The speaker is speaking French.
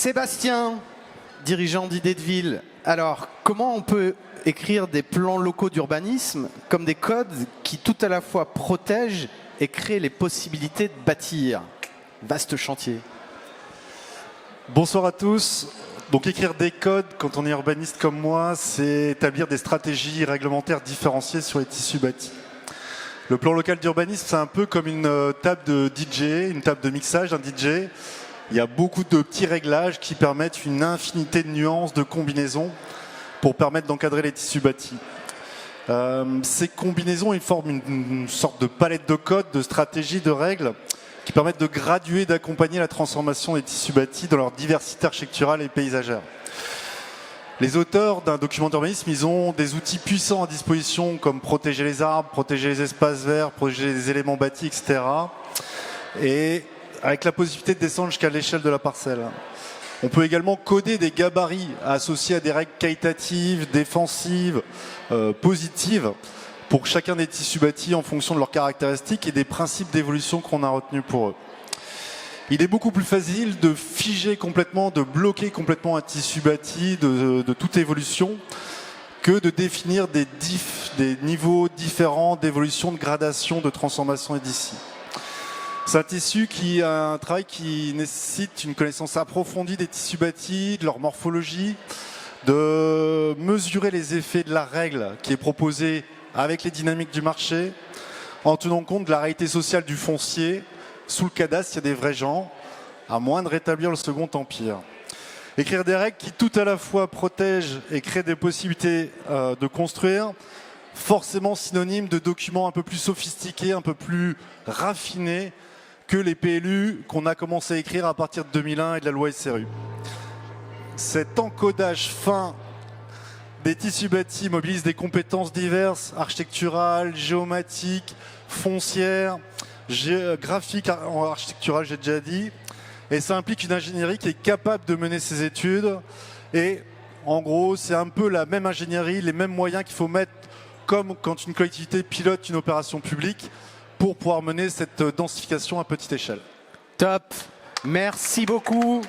Sébastien, dirigeant d'Idées de Ville. Alors, comment on peut écrire des plans locaux d'urbanisme comme des codes qui tout à la fois protègent et créent les possibilités de bâtir? Vaste chantier. Bonsoir à tous. Donc écrire des codes quand on est urbaniste comme moi, c'est établir des stratégies réglementaires différenciées sur les tissus bâtis. Le plan local d'urbanisme, c'est un peu comme une table de DJ, une table de mixage d'un DJ. Il y a beaucoup de petits réglages qui permettent une infinité de nuances, de combinaisons pour permettre d'encadrer les tissus bâtis. Ces combinaisons, ils forment une sorte de palette de codes, de stratégies, de règles qui permettent de graduer, d'accompagner la transformation des tissus bâtis dans leur diversité architecturale et paysagère. Les auteurs d'un document d'urbanisme, ils ont des outils puissants à disposition comme protéger les arbres, protéger les espaces verts, protéger les éléments bâtis, etc. Et avec la possibilité de descendre jusqu'à l'échelle de la parcelle. On peut également coder des gabarits associés à des règles qualitatives, défensives, positives pour chacun des tissus bâtis en fonction de leurs caractéristiques et des principes d'évolution qu'on a retenus pour eux. Il est beaucoup plus facile de figer complètement, de bloquer complètement un tissu bâti de toute évolution que de définir des niveaux différents d'évolution, de gradation, de transformation et d'ici. C'est un tissu qui a un travail qui nécessite une connaissance approfondie des tissus bâtis, de leur morphologie, de mesurer les effets de la règle qui est proposée avec les dynamiques du marché, en tenant compte de la réalité sociale du foncier. Sous le cadastre, il y a des vrais gens, à moins de rétablir le Second Empire. Écrire des règles qui tout à la fois protègent et créent des possibilités de construire, forcément synonyme de documents un peu plus sophistiqués, un peu plus raffinés que les PLU qu'on a commencé à écrire à partir de 2001 et de la loi SRU. Cet encodage fin des tissus bâtis mobilise des compétences diverses, architecturales, géomatiques, foncières, graphiques, architecturales, j'ai déjà dit. Et ça implique une ingénierie qui est capable de mener ces études. Et en gros, c'est un peu la même ingénierie, les mêmes moyens qu'il faut mettre comme quand une collectivité pilote une opération publique pour pouvoir mener cette densification à petite échelle. Top, merci beaucoup.